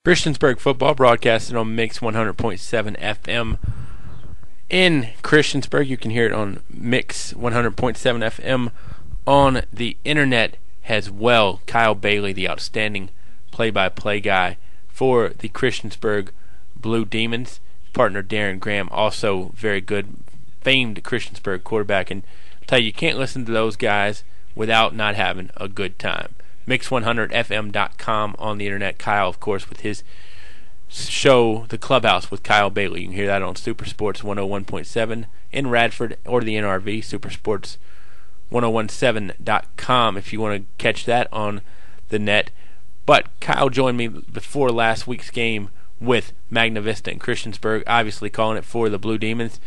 Christiansburg football broadcasted on Mix 100.7 FM in Christiansburg. You can hear it on Mix 100.7 FM on the internet as well. Kyle Bailey, the outstanding play-by-play guy for the Christiansburg Blue Demons. Partner Darren Graham, also very good, famed Christiansburg quarterback. And I'll tell you, you can't listen to those guys without not having a good time. Mix100fm.com on the internet. Kyle, of course, with his show, The Clubhouse with Kyle Bailey. You can hear that on Super Sports 101.7 in Radford or the NRV, supersports1017.com if you want to catch that on the net. But Kyle joined me before last week's game with Magna Vista and Christiansburg, obviously calling it for the Blue Demons.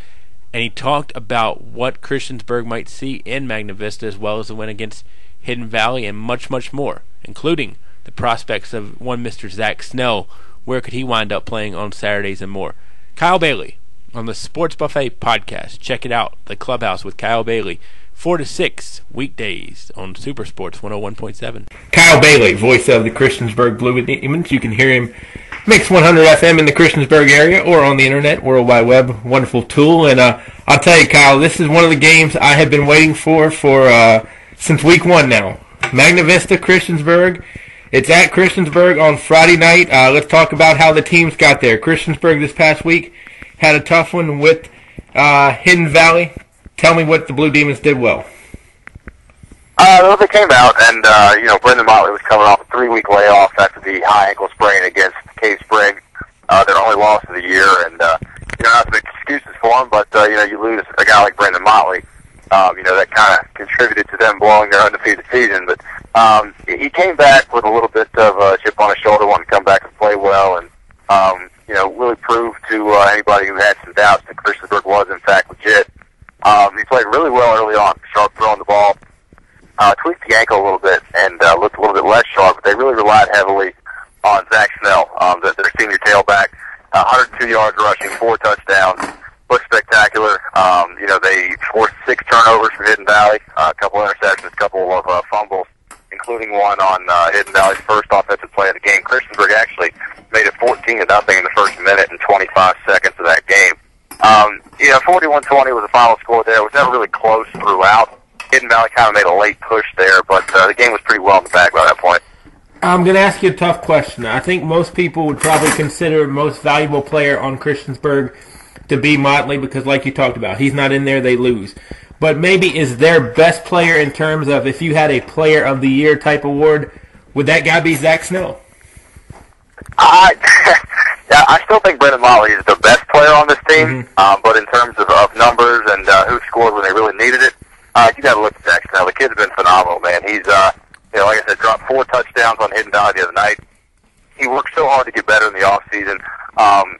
And he talked about what Christiansburg might see in Magna Vista as well as the win against Hidden Valley and much, much more, including the prospects of one Mr. Zach Snell. Where could he wind up playing on Saturdays and more? Kyle Bailey on the Sports Buffet podcast. Check it out, The Clubhouse with Kyle Bailey, 4 to 6 weekdays on Super Sports 101.7. Kyle Bailey, voice of the Christiansburg Blue Demons. You can hear him Mix 100 FM in the Christiansburg area or on the internet, World Wide Web. Wonderful tool. And I'll tell you, Kyle, this is one of the games I have been waiting for since week one now. Magna Vista, Christiansburg. It's at Christiansburg on Friday night. Let's talk about how the teams got there. Christiansburg this past week had a tough one with Hidden Valley. Tell me what the Blue Demons did well. Well, they came out, and Brendan Motley was coming off a 3-week layoff after the high ankle sprain against Cave Spring, their only loss of the year. And not to make excuses for him, but you lose a guy like Brendan Motley. That kind of contributed to them blowing their undefeated season. But he came back with a little bit of a chip on his shoulder, wanted to come back and play well, and really prove to anybody who had some doubts that Christiansburg was in fact legit. He played really well early on, sharp throwing the ball, tweaked the ankle a little bit, and looked a little bit less sharp. But they really relied heavily on Zach Snell, their senior tailback. 102 yards rushing, 4 touchdowns. Looked spectacular. They forced 6 turnovers from Hidden Valley, a couple interceptions, a couple of fumbles, including one on Hidden Valley's first offensive play of the game. Christiansburg actually made it 14-0 in the first minute and 25 seconds of that game. 41-20 was the final score there. It was never really close throughout. Hidden Valley kind of made a late push there, but the game was pretty well in the bag by that point. I'm going to ask you a tough question. I think most people would probably consider most valuable player on Christiansburg to be Motley because, like you talked about, he's not in there, they lose. But maybe is their best player in terms of if you had a Player of the Year type award, would that guy be Zach Snell? I still think Brendan Motley is the best player on this team, but in terms of numbers and who scored when they really needed it, you got to look at Zach Snell. The kid's been phenomenal, man. He's, like I said, dropped 4 touchdowns on Hidden Valley the other night. He worked so hard to get better in the off season.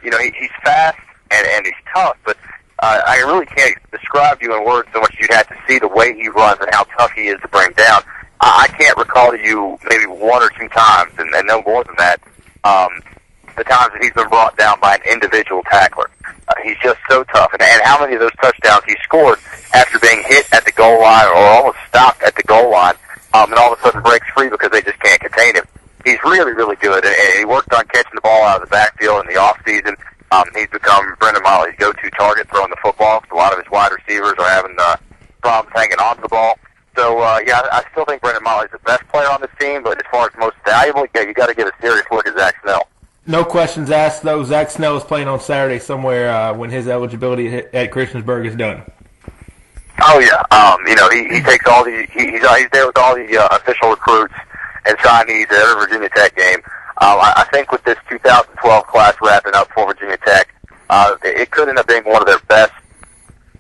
He's fast and he's tough, but I really can't describe you in words so much. You'd have to see the way he runs and how tough he is to bring down. I can't recall to you maybe 1 or 2 times, and no more than that, the times that he's been brought down by an individual tackler. He's just so tough. And how many of those touchdowns he scored after being hit at the goal line or almost stopped at the goal line, and all of a sudden breaks free because they just can't contain him. He's really, really good, and he worked on catching the ball out of the backfield in the off-season. He's become Brendan Motley's go-to target throwing the football. A lot of his wide receivers are having problems hanging on to the ball. So, I still think Brendan Motley's the best player on this team, but as far as most valuable, you got to give a serious look at Zach Snell. No questions asked, though. Zach Snell is playing on Saturday somewhere when his eligibility at Christiansburg is done. Oh, yeah. He takes all the he's there with all the official recruits and signees at every Virginia Tech game. I think with this 2012 class wrapping up for Virginia Tech, it could end up being one of their best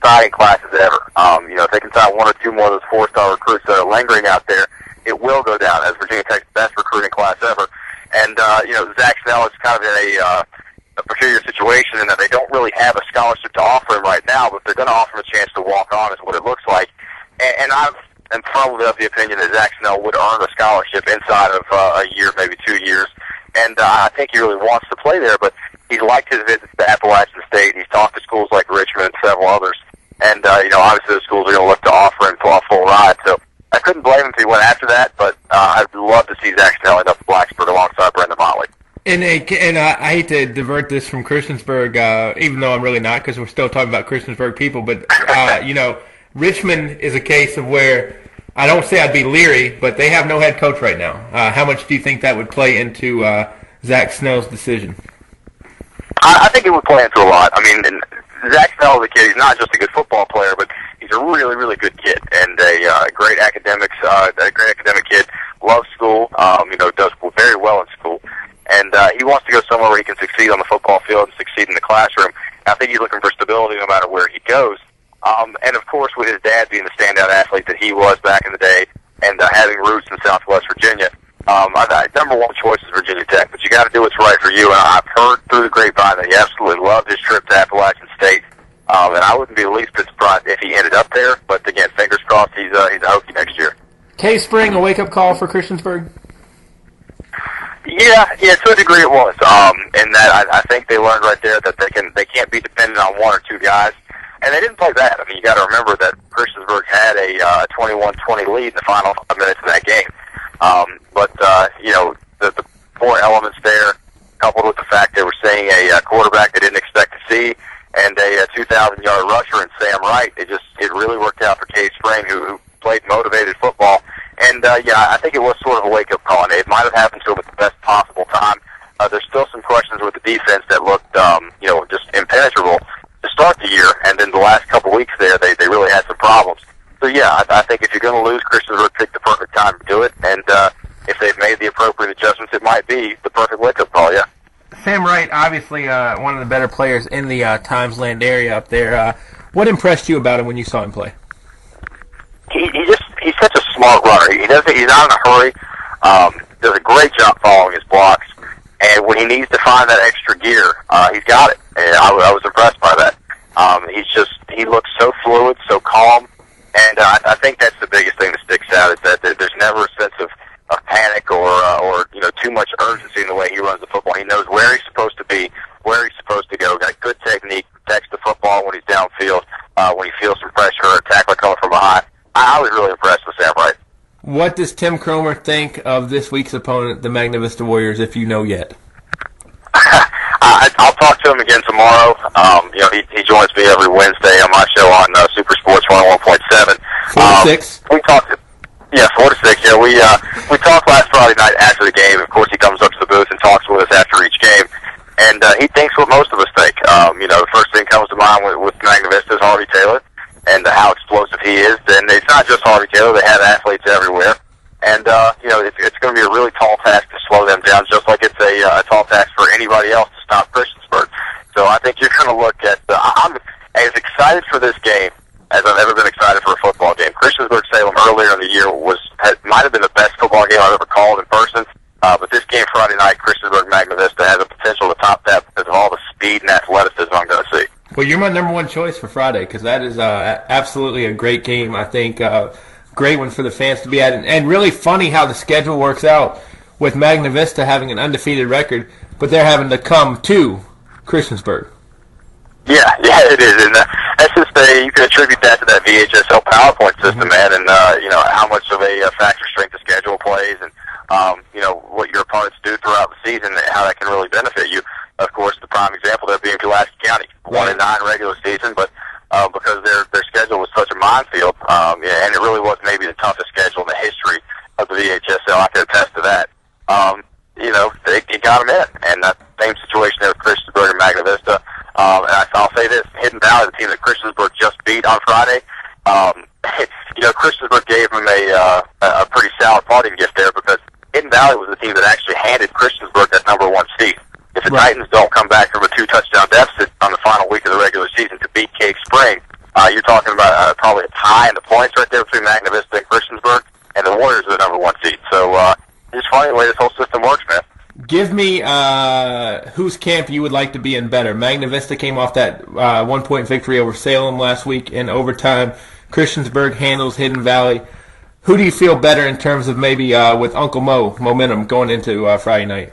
signing classes ever. If they can sign 1 or 2 more of those 4-star recruits that are lingering out there, it will go down as Virginia Tech's best recruiting class ever. And, Zach Snell is kind of in a peculiar situation in that they don't really have a scholarship to offer him right now, but they're going to offer him a chance to walk on is what it looks like. And I'm probably of the opinion that Zach Snell would earn a scholarship inside of a year, maybe 2 years. And I think he really wants to play there, but he's liked his visits to Appalachian State. He's talked to schools like Richmond and several others. And, obviously those schools are going to look to offer him a full ride. So I couldn't blame him if he went after that, but I'd love to see Zach Snell end up at Blacksburg alongside Brendan Motley. And I hate to divert this from Christiansburg, even though I'm really not, because we're still talking about Christiansburg people. But Richmond is a case of where I don't say I'd be leery, but they have no head coach right now. How much do you think that would play into Zach Snell's decision? I think it would play into a lot. I mean, and Zach Snell is a kid. He's not just a good football player, but he's a really, really good kid and a great academic kid. Loves school. Does very well in school, and he wants to go somewhere where he can succeed on the football field and succeed in the classroom. And I think he's looking for stability no matter where he goes. And of course, with his dad being the standout athlete that he was back in the day, and having roots in Southwest Virginia, number one choice is Virginia Tech. But you got to do what's right for you. And I've heard through the grapevine that he absolutely loved his trip to Appalachian State. And I wouldn't be the least bit surprised if he ended up there. But again, fingers crossed, he's a Hokie next year. Cave Spring, a wake-up call for Christiansburg? Yeah, to a degree it was. In that I think they learned right there that they can't be dependent on one or two guys. And they didn't play bad. I mean, you got to remember that Christiansburg had a 21-20 lead in the final 5 minutes of that game. The four elements there, coupled with the fact they were seeing a quarterback they didn't expect to see, and a 2,000-yard rusher in Sam Wright, it really worked out for Cave Spring, who played motivated football. And I think it was sort of a wake-up call, and it might have happened to them at the best possible time. There's still some questions with the defense that looked, just impenetrable to start the year, and then the last couple weeks there, they really had some problems. So, I think if you're going to lose, Christiansburg picked the perfect time to do it, and if they've made the appropriate adjustments, it might be the perfect wake-up call, yeah. Sam Wright, obviously one of the better players in the Timesland area up there. What impressed you about him when you saw him play? He's such a smart runner. He's not in a hurry. Does a great job following his blocks, and when he needs to find that extra gear, he's got it. And I was impressed by that. He looks so fluid, so calm, and I think that's the biggest thing that sticks out is that there's never a sense of panic or too much urgency in the way he runs the football. He knows where he's supposed to be, where he's supposed to go. Got good technique, protects the football when he's downfield, when he feels some pressure or a tackler coming from behind. I was really impressed with Sam Wright. What does Tim Cromer think of this week's opponent, the Magna Vista Warriors, if you know yet? I'll talk to him again tomorrow. He joins me every Wednesday on my show on Super Sports 101.7. 4 to 6. We talked. 4 to 6. Yeah, we talked last Friday night after the game. Of course, he comes up to the booth and talks with us after each game, and he thinks what most of us think. The first thing comes to mind with Magna Vista is Harvey Taylor, and how explosive he is. And it's not just Harvey Taylor; they have athletes everywhere. And it's going to be a really tall task to slow them down, just like it's a tall task for anybody else to stop Christiansburg. So I think you're going to look at. I'm as excited for this game as I've ever been excited for a football game. Christiansburg-Salem earlier in the year might have been the best football game I've ever called in person. But this game Friday night, Christiansburg-Magna Vista, has the potential to top that because of all the speed and athleticism I'm going to see. Well, you're my number one choice for Friday because that is absolutely a great game. I think great one for the fans to be at, and really funny how the schedule works out with Magna Vista having an undefeated record, but they're having to come to Christiansburg. Yeah, it is, and that's just you can attribute that to that VHSL PowerPoint system, man, and how much of a factor strength the schedule plays, and what your opponents do throughout the season, and how that can really benefit you. Of course, the prime example there being Pulaski County, 1-9 regular season, but because their schedule was such a minefield, and it really was maybe the toughest schedule in the history of the VHSL. I can attest to that. They got them in, and that same situation there with Christiansburg and Magna Vista. And I'll say this: Hidden Valley, the team that Christiansburg just beat on Friday. Christiansburg gave them a pretty sour parting gift there because Hidden Valley was the team that actually handed Christiansburg that number one seed. If the Titans don't come back from a 2-touchdown deficit on the final week of the regular season to beat Cave Spring, you're talking about probably a tie in the points right there between Magna Vista and Christiansburg, and the Warriors are the number one seed. So it's funny the way this whole system works, man. Give me whose camp you would like to be in better. Magna Vista came off that 1-point victory over Salem last week in overtime. Christiansburg handles Hidden Valley. Who do you feel better in terms of maybe with Uncle Mo momentum going into Friday night?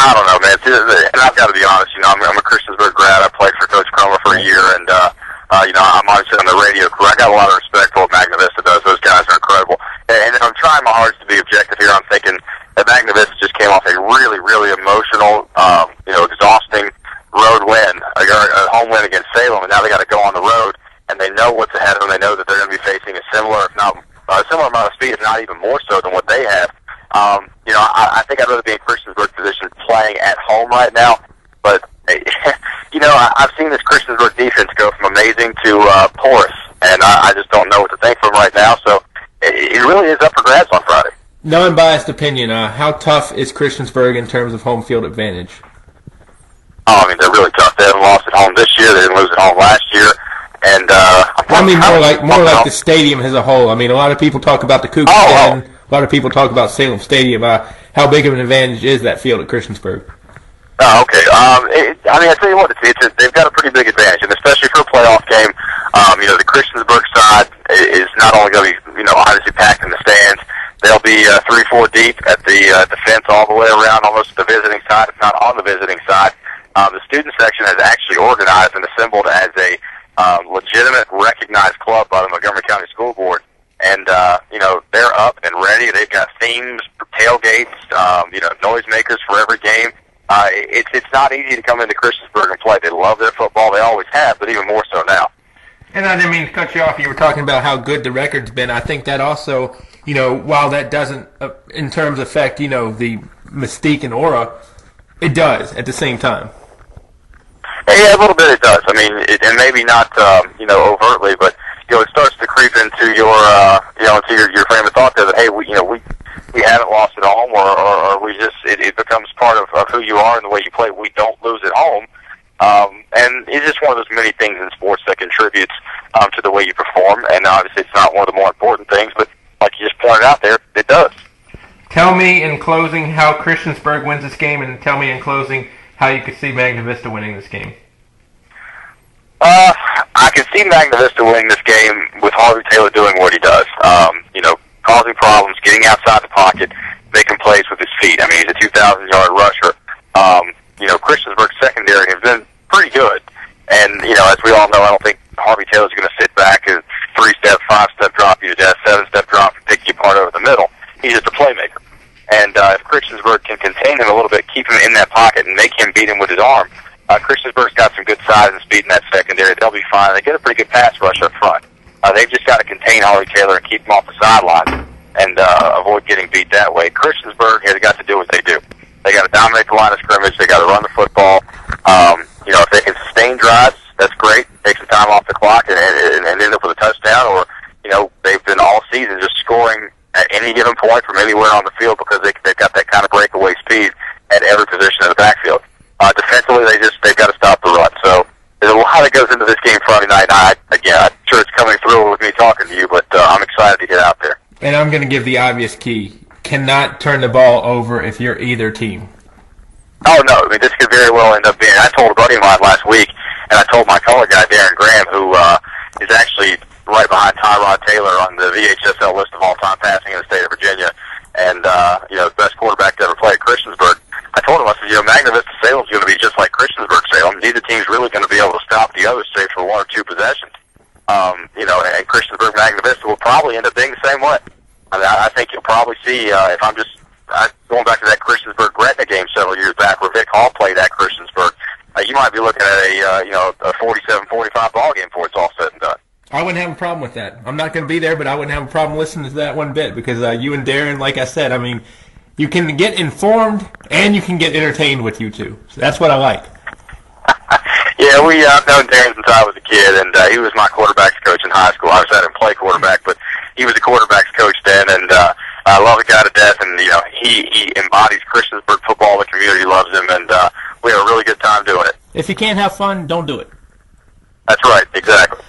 I don't know, man. And I've got to be honest. I'm a Christiansburg grad. I played for Coach Cromer for a year, and I'm obviously on the radio crew. I got a lot of respect for what Magna Vista does. Those guys are incredible. And I'm trying my hardest to be objective here. I'm thinking that Magna Vista just came off a really, really emotional, exhausting road win, a home win against Salem, and now they got to go on the road, and they know what's ahead of them. They know that they're going to be facing a similar, if not a similar amount of speed, if not even more so than what they have. I think I'd rather be in Christiansburg position playing at home right now, but I've seen this Christiansburg defense go from amazing to porous, and I just don't know what to think from right now. So it really is up for grabs on Friday. No unbiased opinion. How tough is Christiansburg in terms of home field advantage? Oh, I mean, they're really tough. They haven't lost at home this year. They didn't lose at home last year. And more like the stadium as a whole. I mean, a lot of people talk about the Cougar Stand. A lot of people talk about Salem Stadium. How big of an advantage is that field at Christiansburg? Oh, okay. I tell you what, they've got a pretty big advantage, and especially for a playoff game. The Christiansburg side is not only going to be, obviously packed in the stands. They'll be 3-4 deep at the fence all the way around, almost the visiting side, if not on the visiting side. The student section has actually organized and assembled as a legitimate, recognized club by the Montgomery County School Board. And, they're up and ready. They've got themes, tailgates, noisemakers for every game. It's not easy to come into Christiansburg and play. They love their football. They always have, but even more so now. And I didn't mean to cut you off. You were talking about how good the record's been. I think that also, while that doesn't, in terms affect, the mystique and aura, it does at the same time. Yeah, a little bit it does. I mean, and maybe not, overtly, but it starts to creep into your, into your frame of thought there that hey, we haven't lost at home, or we just it becomes part of who you are and the way you play. We don't lose at home, and it's just one of those many things in sports that contributes to the way you perform. And obviously, it's not one of the more important things, but like you just pointed out there, it does. Tell me in closing how Christiansburg wins this game, and tell me in closing how you could see Magna Vista winning this game. I can see Magna Vista winning this game with Harvey Taylor doing what he does. Causing problems, getting outside the pocket, making plays with his feet. I mean, he's a 2,000-yard rusher. Christiansburg's secondary has been pretty good. And, as we all know, I don't think Harvey Taylor's going to sit back and 3-step, 5-step drop you to death, 7-step drop and pick you apart over the middle. He's just a playmaker. And if Christiansburg can contain him a little bit, keep him in that pocket, and make him beat him with his arm, Christiansburg's got some good size and speed in that secondary. They'll be fine. They get a pretty good pass rush up front. They've just got to contain Harvey Taylor and keep him off the sidelines and avoid getting beat that way. Christiansburg has got to do what they do. They got to dominate the line of scrimmage. They got to run the football. If they can sustain drives, that's great. Take some time off the clock and end up with a touchdown. Or, they've been all season just scoring at any given point from anywhere on the field because they've got that kind of breakaway speed at every position in the backfield. Defensively, they've got to stop the run. So there's a lot that goes into this game Friday night. I'm sure it's coming through with me talking to you, but I'm excited to get out there. And I'm going to give the obvious key. Cannot turn the ball over if you're either team. Oh, no. I mean, this could very well end up being, I told a buddy of mine last week, and I told my color guy, Darren Graham, who is actually right behind Tyrod Taylor on the VHSL list of all-time passing in the state of Virginia, and, the best quarterback to ever play at Christiansburg. I told him, I said, Magna Vista Salem's going to be just like Christiansburg Salem. Neither team's really going to be able to stop the other save for one or two possessions. And Christiansburg Magna Vista will probably end up being the same way. I think you'll probably see, if I'm just going back to that Christiansburg Gretna game several years back where Vic Hall played at Christiansburg, you might be looking at a 47-45 ball game before it's all said and done. I wouldn't have a problem with that. I'm not going to be there, but I wouldn't have a problem listening to that one bit because you and Darren, like I said, I mean, you can get informed and you can get entertained with you two. So that's what I like. Yeah, I've known Darren since I was a kid, and he was my quarterback's coach in high school. I didn't play quarterback, but he was a quarterback's coach then, and I love the guy to death, and he embodies Christiansburg football. The community loves him, and we have a really good time doing it. If you can't have fun, don't do it. That's right, exactly.